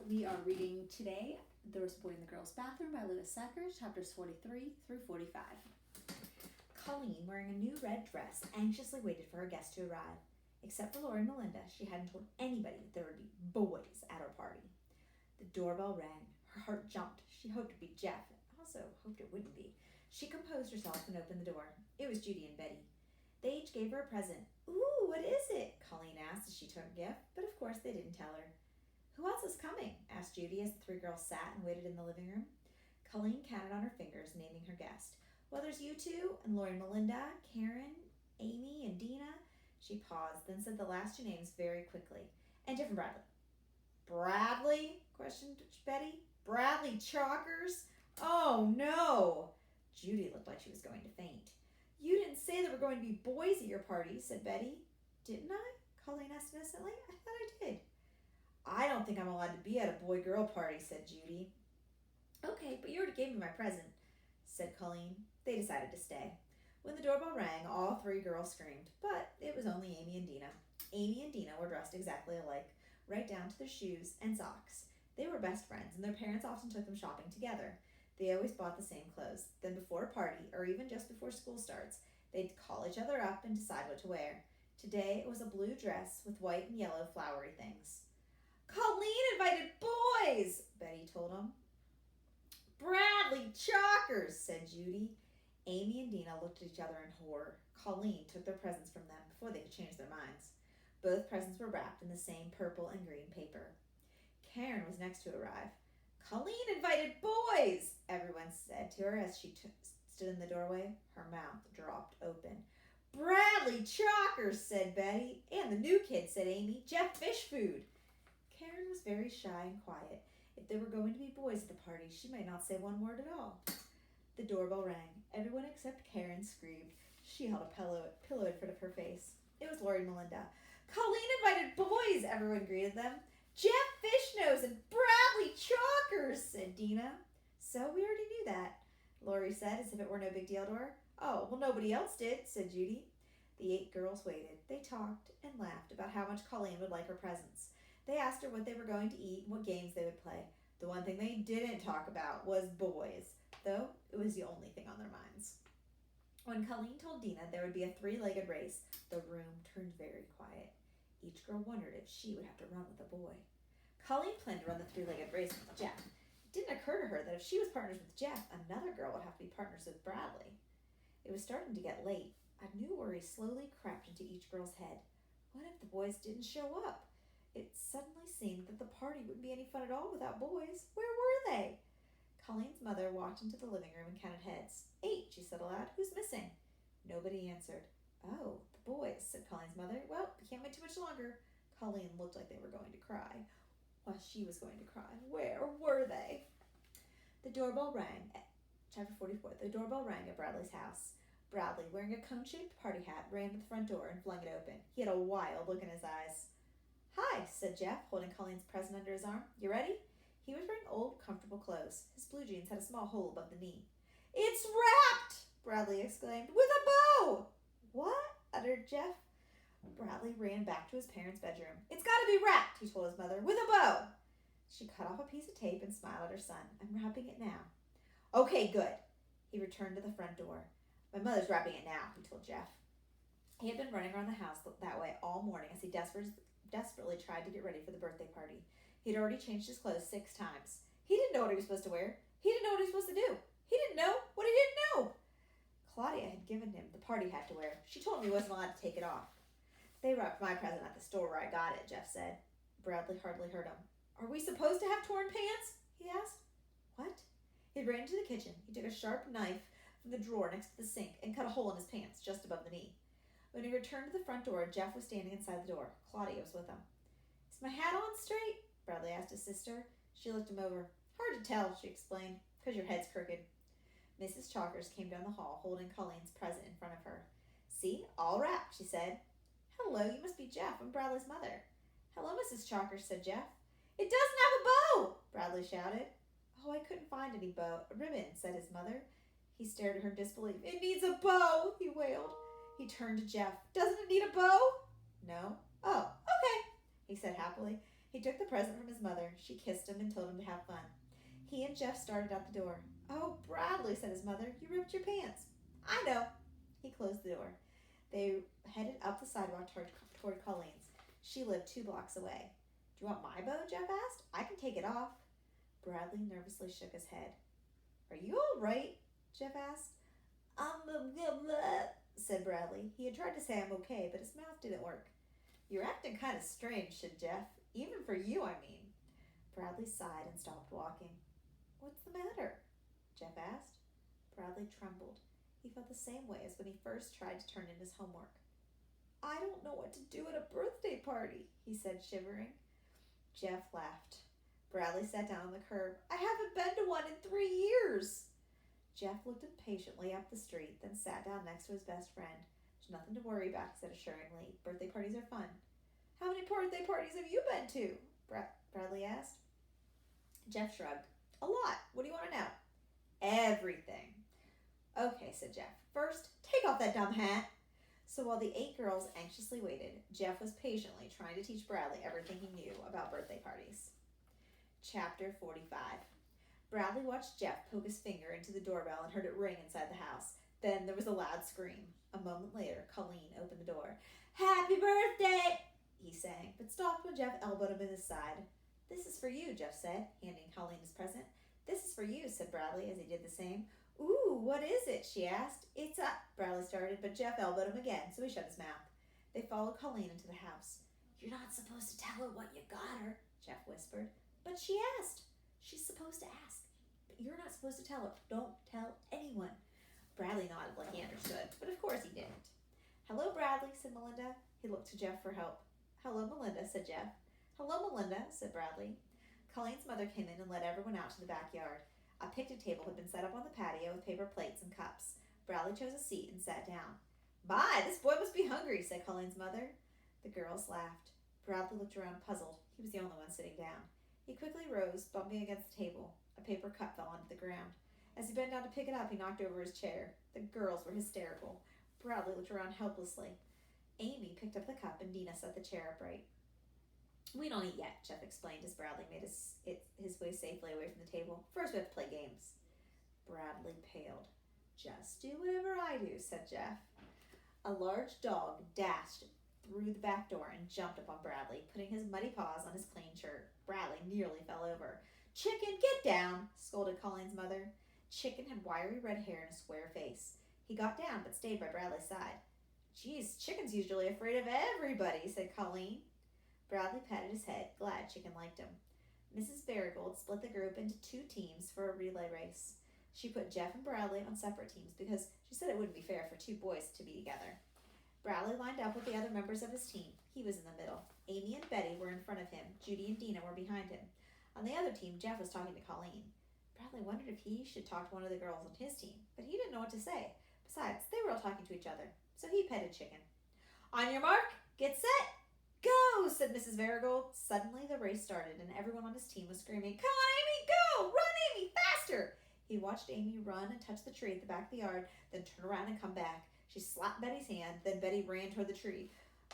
We are reading today There Was a Boy in the Girl's Bathroom by Sachar, chapters 43 through 45. Colleen, wearing a new red dress, anxiously waited for her guests to arrive. Except for Laura and Melinda, she hadn't told anybody that there would be boys at her party. The doorbell rang. Her heart jumped. She hoped it'd be Jeff, also hoped it wouldn't be. She composed herself and opened the door. It was Judy and Betty. They each gave her a present. "Ooh, what is it?" Colleen asked as she took a gift, but of course they didn't tell her. "Who else is coming?" asked Judy as the three girls sat and waited in the living room. Colleen counted on her fingers, naming her guest. "Well, there's you two, and Lori and Melinda, Karen, Amy, and Dina." She paused, then said the last two names very quickly. "And Jeff and Bradley." "Bradley?" questioned Betty. "Bradley Chalkers? Oh, no!" Judy looked like she was going to faint. "You didn't say there were going to be boys at your party," said Betty. "Didn't I?" Colleen asked innocently. "I thought I did." "I don't think I'm allowed to be at a boy-girl party," said Judy. "Okay, but you already gave me my present," said Colleen. They decided to stay. When the doorbell rang, all three girls screamed, but it was only Amy and Dina. Amy and Dina were dressed exactly alike, right down to their shoes and socks. They were best friends, and their parents often took them shopping together. They always bought the same clothes. Then before a party, or even just before school starts, they'd call each other up and decide what to wear. Today it was a blue dress with white and yellow flowery things. "Colleen invited boys," Betty told them. "Bradley Chalkers," said Judy. Amy and Dina looked at each other in horror. Colleen took their presents from them before they could change their minds. Both presents were wrapped in the same purple and green paper. Karen was next to arrive. "Colleen invited boys," everyone said to her as she stood in the doorway. Her mouth dropped open. "Bradley Chalkers," said Betty. "And the new kid," said Amy. "Jeff Fish Food." Karen was very shy and quiet. If there were going to be boys at the party, she might not say one word at all. The doorbell rang. Everyone except Karen screamed. She held a pillow in front of her face. It was Lori and Melinda. "Colleen invited boys," everyone greeted them. "Jeff Fishnose and Bradley Chalkers," said Dina. "So we already knew that," Lori said, as if it were no big deal to her. "Oh, well, nobody else did," said Judy. The 8 girls waited. They talked and laughed about how much Colleen would like her presents. They asked her what they were going to eat and what games they would play. The one thing they didn't talk about was boys, though it was the only thing on their minds. When Colleen told Dina there would be a 3-legged race, the room turned very quiet. Each girl wondered if she would have to run with a boy. Colleen planned to run the 3-legged race with Jeff. It didn't occur to her that if she was partners with Jeff, another girl would have to be partners with Bradley. It was starting to get late. A new worry slowly crept into each girl's head. What if the boys didn't show up? It suddenly seemed that the party wouldn't be any fun at all without boys. Where were they? Colleen's mother walked into the living room and counted heads. 8, she said aloud. "Who's missing?" Nobody answered. "Oh, the boys," said Colleen's mother. "Well, we can't wait too much longer." Colleen looked like they were going to cry. Well, she was going to cry. Where were they? The doorbell rang. Chapter 44. The doorbell rang at Bradley's house. Bradley, wearing a cone-shaped party hat, ran to the front door and flung it open. He had a wild look in his eyes. "Hi," said Jeff, holding Colleen's present under his arm. "You ready?" He was wearing old, comfortable clothes. His blue jeans had a small hole above the knee. "It's wrapped!" Bradley exclaimed. "With a bow!" "What?" uttered Jeff. Bradley ran back to his parents' bedroom. "It's got to be wrapped," he told his mother, "with a bow." She cut off a piece of tape and smiled at her son. "I'm wrapping it now." "Okay, good." He returned to the front door. "My mother's wrapping it now," he told Jeff. He had been running around the house that way all morning as he desperately tried to get ready for the birthday party. He had already changed his clothes 6 times. He didn't know what he was supposed to wear. He didn't know what he was supposed to do. He didn't know what he didn't know. Claudia had given him the party hat to wear. She told him he wasn't allowed to take it off. "They wrapped my present at the store where I got it," Jeff said. Bradley hardly heard him. "Are we supposed to have torn pants?" he asked. "What?" He ran into the kitchen. He took a sharp knife from the drawer next to the sink and cut a hole in his pants just above the knee. When he returned to the front door, Jeff was standing inside the door. Claudia was with him. "Is my hat on straight?" Bradley asked his sister. She looked him over. "Hard to tell," she explained, "because your head's crooked." Mrs. Chalkers came down the hall, holding Colleen's present in front of her. "See, all wrapped," she said. "Hello, you must be Jeff. I'm Bradley's mother." "Hello, Mrs. Chalkers," said Jeff. "It doesn't have a bow!" Bradley shouted. "Oh, I couldn't find any ribbon," said his mother. He stared at her in disbelief. "It needs a bow," he wailed. He turned to Jeff. "Doesn't it need a bow?" "No." "Oh, okay," he said happily. He took the present from his mother. She kissed him and told him to have fun. He and Jeff started out the door. "Oh, Bradley," said his mother, "you ripped your pants." "I know." He closed the door. They headed up the sidewalk toward Colleen's. She lived 2 blocks away. "Do you want my bow?" Jeff asked. "I can take it off." Bradley nervously shook his head. "Are you all right?" Jeff asked. Said Bradley. He had tried to say "I'm okay," but his mouth didn't work. "You're acting kind of strange," said Jeff. "Even for you, I mean." Bradley sighed and stopped walking. "What's the matter?" Jeff asked. Bradley trembled. He felt the same way as when he first tried to turn in his homework. "I don't know what to do at a birthday party," he said, shivering. Jeff laughed. Bradley sat down on the curb. "I haven't been to one in 3 years." Jeff looked impatiently up the street, then sat down next to his best friend. "There's nothing to worry about," he said assuringly. "Birthday parties are fun." "How many birthday parties have you been to?" Bradley asked. Jeff shrugged. "A lot. What do you want to know?" "Everything." "Okay," said Jeff. "First, take off that dumb hat." So while the 8 girls anxiously waited, Jeff was patiently trying to teach Bradley everything he knew about birthday parties. Chapter 45. Bradley watched Jeff poke his finger into the doorbell and heard it ring inside the house. Then there was a loud scream. A moment later, Colleen opened the door. "Happy birthday!" he sang, but stopped when Jeff elbowed him in his side. "This is for you," Jeff said, handing Colleen his present. "This is for you," said Bradley as he did the same. "Ooh, what is it?" she asked. "It's a—" Bradley started, but Jeff elbowed him again, so he shut his mouth. They followed Colleen into the house. "You're not supposed to tell her what you got her," Jeff whispered. "But she asked." "She's supposed to ask, but you're not supposed to tell her. Don't tell anyone." Bradley nodded like he understood, but of course he didn't. "Hello, Bradley," said Melinda. He looked to Jeff for help. "Hello, Melinda," said Jeff. "Hello, Melinda," said Bradley. Colleen's mother came in and led everyone out to the backyard. A picnic table had been set up on the patio with paper plates and cups. Bradley chose a seat and sat down. "My, this boy must be hungry," said Colleen's mother. The girls laughed. Bradley looked around puzzled. He was the only one sitting down. He quickly rose, bumping against the table. A paper cup fell onto the ground. As he bent down to pick it up, he knocked over his chair. The girls were hysterical. Bradley looked around helplessly. Amy picked up the cup and Dina set the chair upright. "We don't eat yet," Jeff explained as Bradley made his way safely away from the table. "First we have to play games." Bradley paled. "Just do whatever I do," said Jeff. A large dog dashed through the back door and jumped upon Bradley, putting his muddy paws on his clean shirt. Bradley nearly fell over. "Chicken, get down!" scolded Colleen's mother. Chicken had wiry red hair and a square face. He got down but stayed by Bradley's side. "Geez, Chicken's usually afraid of everybody," said Colleen. Bradley patted his head, glad Chicken liked him. Mrs. Barigold split the group into 2 teams for a relay race. She put Jeff and Bradley on separate teams because she said it wouldn't be fair for 2 boys to be together. Bradley lined up with the other members of his team. He was in the middle. Amy and Betty were in front of him. Judy and Dina were behind him. On the other team, Jeff was talking to Colleen. Bradley wondered if he should talk to one of the girls on his team, but he didn't know what to say. Besides, they were all talking to each other, so he petted Chicken. "On your mark, get set, go!" said Mrs. Marigold. Suddenly the race started, and everyone on his team was screaming, "Come on, Amy, go! Run, Amy, faster!" He watched Amy run and touch the tree at the back of the yard, then turn around and come back. She slapped Betty's hand, then Betty ran toward the tree.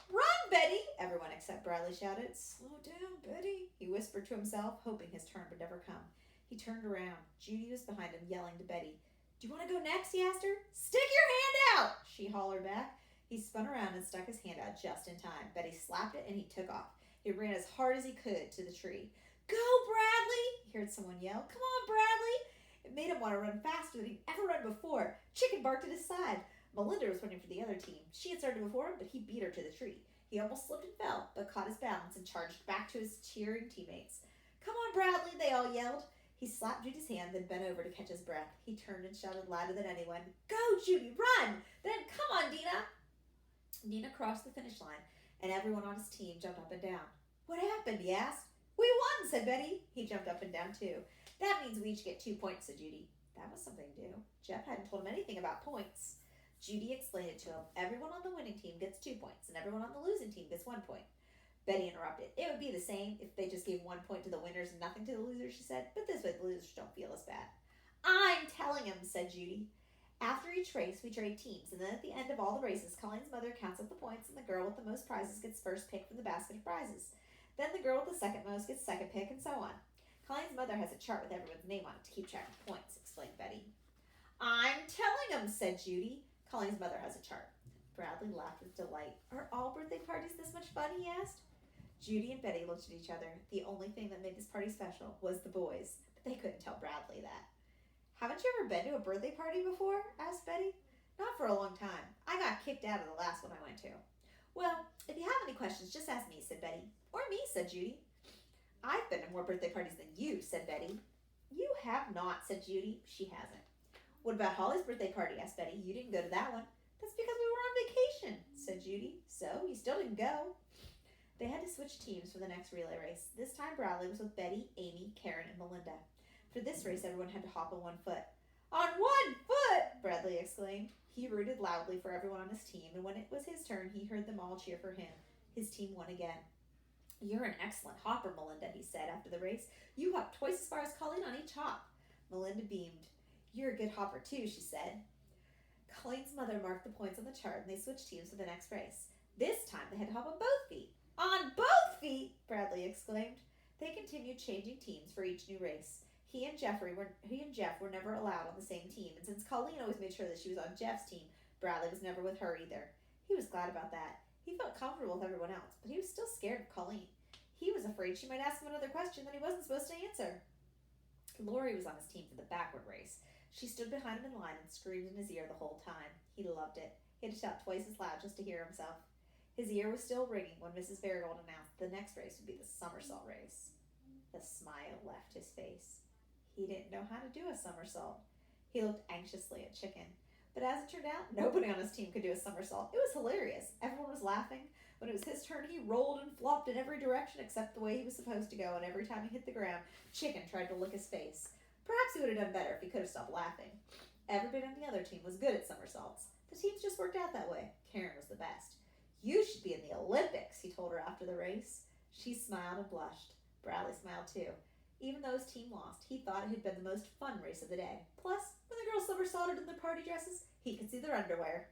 "Run, Betty!" everyone except Bradley shouted. "Slow down, Betty," he whispered to himself, hoping his turn would never come. He turned around. Judy was behind him, yelling to Betty. "Do you want to go next?" he asked her. "Stick your hand out!" she hollered back. He spun around and stuck his hand out just in time. Betty slapped it and he took off. He ran as hard as he could to the tree. "Go, Bradley!" he heard someone yell. "Come on, Bradley!" It made him want to run faster than he'd ever run before. Chicken barked at his side. Melinda was running for the other team. She had started before him, but he beat her to the tree. He almost slipped and fell, but caught his balance and charged back to his cheering teammates. "Come on, Bradley!" they all yelled. He slapped Judy's hand, then bent over to catch his breath. He turned and shouted louder than anyone, "Go, Judy, run! Then come on, Dina!" Dina crossed the finish line, and everyone on his team jumped up and down. "What happened?" he asked. "We won," said Betty. He jumped up and down, too. "That means we each get 2 points," said Judy. That was something new. Jeff hadn't told him anything about points. Judy explained it to him. "Everyone on the winning team gets 2 points, and everyone on the losing team gets 1 point. Betty interrupted. "It would be the same if they just gave 1 point to the winners and nothing to the losers," she said. "But this way the losers don't feel as bad." "I'm telling him," said Judy. After each race, we trade teams, and then at the end of all the races, Colleen's mother counts up the points, and the girl with the most prizes gets first pick from the basket of prizes. Then the girl with the second most gets second pick, and so on. Colleen's mother has a chart with everyone's name on it to keep track of points, explained Betty. I'm telling them, said Judy. Colleen's mother has a chart. Bradley laughed with delight. Are all birthday parties this much fun? He asked. Judy and Betty looked at each other. The only thing that made this party special was the boys, but they couldn't tell Bradley that. Haven't you ever been to a birthday party before? Asked Betty. Not for a long time. I got kicked out of the last one I went to. Well, if you have any questions, just ask me, said Betty. Or me, said Judy. I've been to more birthday parties than you, said Betty. You have not, said Judy. She hasn't. What about Holly's birthday party? Asked Betty. You didn't go to that one. That's because we were on vacation, said Judy. So, you still didn't go. They had to switch teams for the next relay race. This time Bradley was with Betty, Amy, Karen, and Melinda. For this race, everyone had to hop on 1 foot. On 1 foot! Bradley exclaimed. He rooted loudly for everyone on his team, and when it was his turn, he heard them all cheer for him. His team won again. You're an excellent hopper, Melinda, he said after the race. You hopped twice as far as Colleen on each hop. Melinda beamed. You're a good hopper, too, she said. Colleen's mother marked the points on the chart, and they switched teams for the next race. This time, they had to hop on both feet. On both feet! Bradley exclaimed. They continued changing teams for each new race. He and Jeff were never allowed on the same team, and since Colleen always made sure that she was on Jeff's team, Bradley was never with her either. He was glad about that. He felt comfortable with everyone else, but he was still scared of Colleen. He was afraid she might ask him another question that he wasn't supposed to answer. Lori was on his team for the backward race. She stood behind him in line and screamed in his ear the whole time. He loved it. He had to shout twice as loud just to hear himself. His ear was still ringing when Mrs. Marigold announced the next race would be the somersault race. The smile left his face. He didn't know how to do a somersault. He looked anxiously at Chicken. But as it turned out, nobody on his team could do a somersault. It was hilarious. Everyone was laughing. When it was his turn, he rolled and flopped in every direction except the way he was supposed to go, and every time he hit the ground, Chicken tried to lick his face. Perhaps he would have done better if he could have stopped laughing. Everybody on the other team was good at somersaults. The teams just worked out that way. Karen was the best. You should be in the Olympics, he told her after the race. She smiled and blushed. Bradley smiled too. Even though his team lost, he thought it had been the most fun race of the day. Plus, when the girls somersaulted in their party dresses, he could see their underwear.